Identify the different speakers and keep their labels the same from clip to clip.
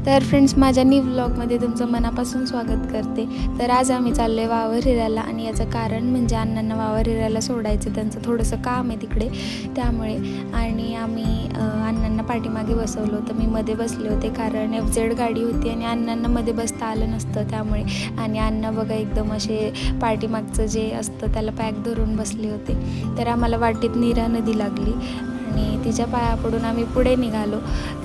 Speaker 1: तर फ्रेंड्स, माझ्या न्यू व्लॉगमध्ये तुमचं मनापासून स्वागत करते. तर आज आम्ही चाललो आहे वावर हिरायला आणि याचं कारण म्हणजे अण्णांना वावर हिरायला सोडायचं, त्यांचं थोडंसं काम आहे तिकडे, त्यामुळे. आणि आम्ही अण्णांना पाठीमागे बसवलं होतं, मी मध्ये बसले होते कारण FZ गाडी होती आणि अण्णांना मध्ये बसता आलं नसतं त्यामुळे. आणि अण्णा बघा एकदम असे पाठीमागचं जे असतं त्याला पॅक धरून बसले होते. तर आम्हाला वाटेत नीरा नदी लागली आणि तिच्या पाया पडून आम्ही पुढे निघालो.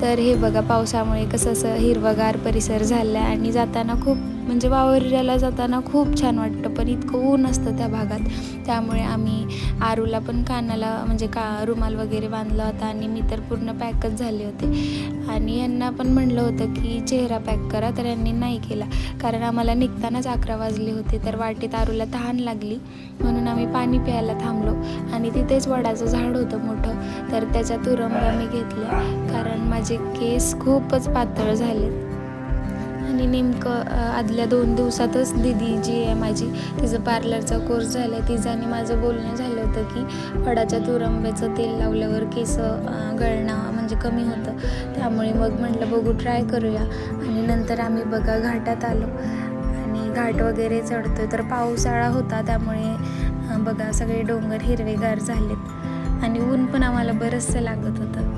Speaker 1: तर हे बघा, पावसामुळे कसं असं हिरवगार परिसर झाला आहे आणि जाताना खूप म्हणजे वावराला जाताना खूप छान वाटतं, पण इतकं ऊन असतं त्या भागात, त्यामुळे आम्ही आरूला पण कानाला म्हणजे रुमाल वगैरे बांधला होता आणि मी तर पूर्ण पॅकच झाले होते. आणि यांना पण म्हणलं होतं की चेहरा पॅक करा, तर यांनी नाही केला कारण आम्हाला निघतानाच 11 वाजले होते. तर वाटेत आरूला तहान लागली म्हणून आम्ही पाणी प्यायला थांबलो आणि तिथेच वडाचं झाड होतं मोठं, तर त्याच्या तुरंबा मी घेतल्या कारण माझे केस खूपच पातळ झाले. आणि नेमकं आदल्या 2 दिवसातच दिदी जी आहे माझी, तिचं पार्लरचा कोर्स झाला आहे, तिचं आणि माझं बोलणं झालं होतं की वडाच्या तुरंब्याचं तेल लावल्यावर केस गळणं म्हणजे कमी होतं, त्यामुळे मग म्हटलं बघू ट्राय करूया. आणि नंतर आम्ही बघा घाटात आलो आणि घाट वगैरे चढतोय. तर पावसाळा होता त्यामुळे बघा सगळे डोंगर हिरवेगार झालेत आणि ऊन पण आम्हाला बरंचसं लागत होतं.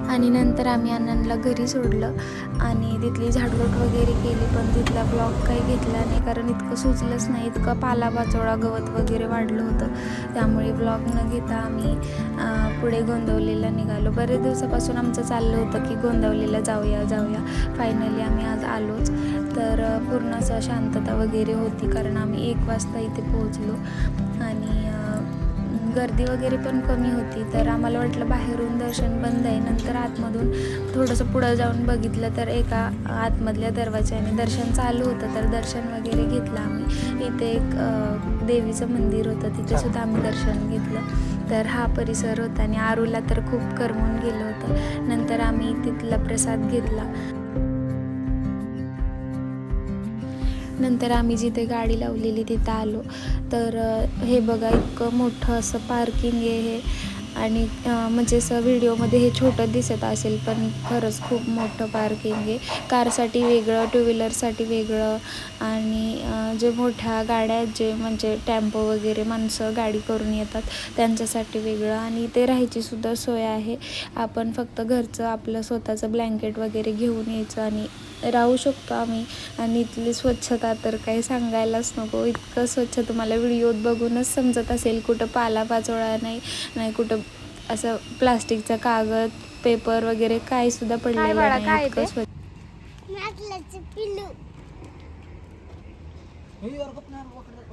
Speaker 1: आणि नंतर आम्ही अण्णांना घरी सोडलं आणि तिथली झाडलोट वगैरे केली, पण तिथला ब्लॉग काही घेतला नाही कारण इतकं सुचलंच नाही, इतकं पालापाचोळा गवत वगैरे वाढलं होतं, त्यामुळे ब्लॉग न घेता आम्ही पुढे गोंदवलेला निघालो. बरेच दिवसापासून आमचं चाललं होतं की गोंदवलेला जाऊया. फायनली आम्ही आज आलोच. तर पूर्ण असं शांतता वगैरे होती कारण आम्ही 1 वाजता इथे पोहोचलो आणि गर्दी वगैरे पण कमी होती. तर आम्हाला वाटलं बाहेरून दर्शन बंद आहे, नंतर आतमधून थोडंसं पुढं जाऊन बघितलं तर एका आतमधल्या दरवाजाने दर्शन चालू होतं, तर दर्शन वगैरे घेतलं आम्ही. इथे एक देवीचं मंदिर होतं, तिथेसुद्धा आम्ही दर्शन घेतलं. तर हा परिसर होता आणि आरूला तर खूप करमून गेलं होतं. नंतर आम्ही तिथला प्रसाद घेतला. नंतर आम्ही जिथे गाडी लावलेली तिथं आलो. तर हे बघा इतकं मोठं असं पार्किंग आहे हे, आणि म्हणजे असं व्हिडिओमध्ये हे छोटं दिसत असेल पण खरंच खूप मोठं पार्किंग आहे. कारसाठी वेगळं, टू व्हीलरसाठी वेगळं आणि जे मोठ्या गाड्या आहेत जे म्हणजे टेम्पो वगैरे माणसं गाडी करून येतात त्यांच्यासाठी वेगळं. आणि इथे राहायचीसुद्धा सोय आहे. आपण फक्त घरचं आपलं स्वतःचं ब्लँकेट वगैरे घेऊन यायचं आणि राहू शकतो आम्ही. आणि इथली स्वच्छता तर काही सांगायलाच नको, इतकं स्वच्छ तुम्हाला व्हिडिओत बघूनच समजत असेल. कुठं पालापाचोळा नाही, कुठं असं प्लास्टिकचा कागद, पेपर वगैरे काही सुद्धा पडलेलं नाही, इतकं स्वच्छ.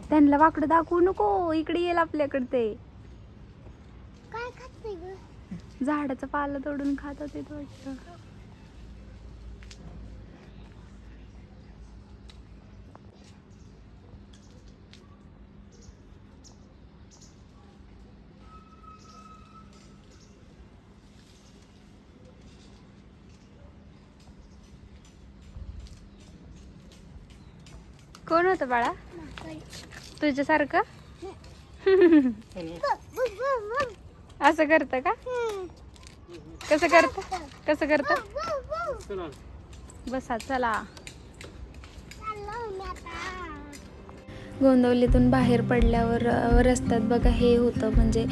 Speaker 1: त्यांना वाकडं दाखवू नको, इकडे येईल आपल्याकडे. ते
Speaker 2: काय खाते ग?
Speaker 1: झाडाचं पाला तोडून खात होते वाटतं. कोण होतं बाळा तुझ्यासारखं? असं करतं का? कसं करतं? बसा चला. गोंदवलीतून बाहेर पडल्यावर रस्त्यात बघा हे होतं म्हणजे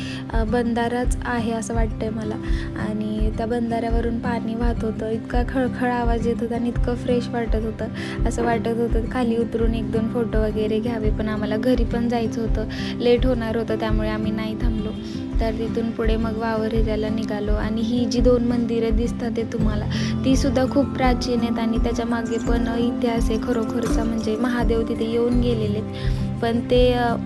Speaker 1: बंधाराच आहे असं वाटतंय मला. आणि त्या बंधाऱ्यावरून पाणी वाहत होतं, इतका खळखळ आवाज येत होता आणि इतकं फ्रेश वाटत होतं. असं वाटत होतं खाली उतरून 1-2 फोटो वगैरे घ्यावे, पण आम्हाला घरी पण जायचं होतं, लेट होणार होतं, त्यामुळे आम्ही नाही थांबलो. तर तिथून पुढे मग वावर हिरायला निघालो. आणि ही जी 2 मंदिरं दिसतात ते तुम्हाला, तीसुद्धा खूप प्राचीन आहेत आणि त्याच्या मागे पण इतिहास आहे खरोखरचा, म्हणजे महादेव तिथे येऊन गेलेले. पण ते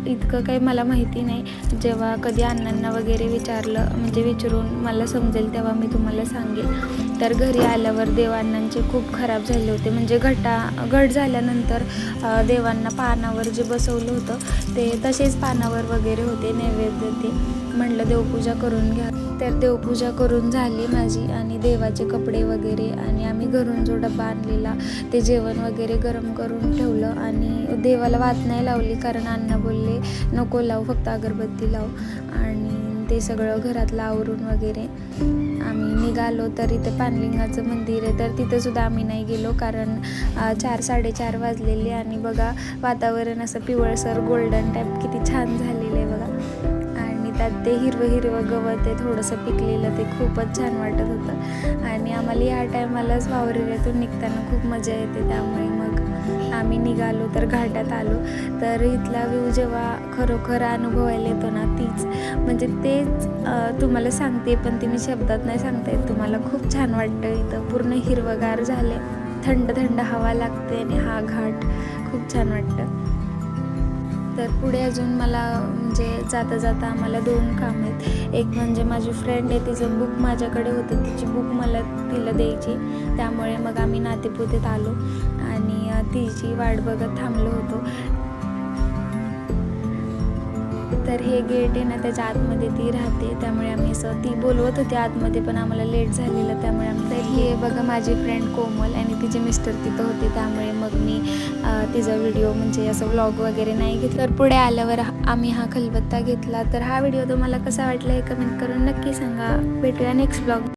Speaker 1: इतकं काही मला माहिती नाही. जेव्हा कधी अण्णांना वगैरे विचारून मला समजेल तेव्हा मी तुम्हाला सांगेल. तर घरी आल्यावर देवांनांचे खूप खराब झाले होते, म्हणजे घट झाल्यानंतर देवांना पानावर जे बसवलं होतं ते तसेच पानावर वगैरे होते नैवेद्य. ते म्हटलं देवपूजा करून घ्या. तर देवपूजा करून झाली माझी आणि देवाचे कपडे वगैरे, आणि आम्ही घरून जो डबा आणलेला ते जेवण वगैरे गरम करून ठेवलं. आणि देवाला वात नाही लावली कारण अण्णा बोलले नको लावू, फक्त अगरबत्ती लाव. आणि ते सगळं घरातलं आवरून वगैरे आम्ही निघालो. तर इथे पांडलिंगाचं मंदिर आहे, तर तिथंसुद्धा आम्ही नाही गेलो कारण 4-4:30 वाजलेले. आणि बघा वातावरण असं पिवळसर गोल्डन टाईप किती छान झालेलं आहे बघा. आणि त्यात ते हिरवं हिरवं गवत आहे थोडंसं पिकलेलं, ते खूपच छान वाटत होतं. आणि आम्हाला या टायमालाच वावरेऱ्यातून निघताना खूप मजा येते, त्यामुळे मग आम्ही निघालो. तर घाटात आलो, तर इथला व्ह्यू जेव्हा खरोखर अनुभवायला येतो ना, तीच म्हणजे तेच तुम्हाला सांगते, पण ते मी शब्दात नाही सांगता येत तुम्हाला. खूप छान वाटतं इथं, पूर्ण हिरवगार झाले, थंड थंड हवा लागते आणि हा घाट खूप छान वाटतं. तर पुढे अजून मला म्हणजे जाता जाता आम्हाला 2 कामं आहेत. एक म्हणजे माझी फ्रेंड आहे, तिचं बुक माझ्याकडे होतं, तिची बुक मला तिला द्यायची, त्यामुळे मग आम्ही नातेपुतेत आलो आणि तिची वाट बघत थांबलो होतो. तर हे गेट आहे ना, त्याच्या आतमध्ये ती राहते, त्यामुळे आम्ही असं, ती बोलवत होती आतमध्ये पण आम्हाला लेट झालेलं, त्यामुळे आम्ही. तर हे बघा माझी फ्रेंड कोमल आणि तिचे मिस्टर तिथं होते, त्यामुळे मग मी तिचा व्हिडिओ म्हणजे असं व्लॉग वगैरे नाही घेतला. तर पुढे आल्यावर आम्ही हा खलबत्ता घेतला. तर हा व्हिडिओ तुम्हाला कसा वाटला हे कमेंट करून नक्की सांगा. भेटूया नेक्स्ट व्लॉग.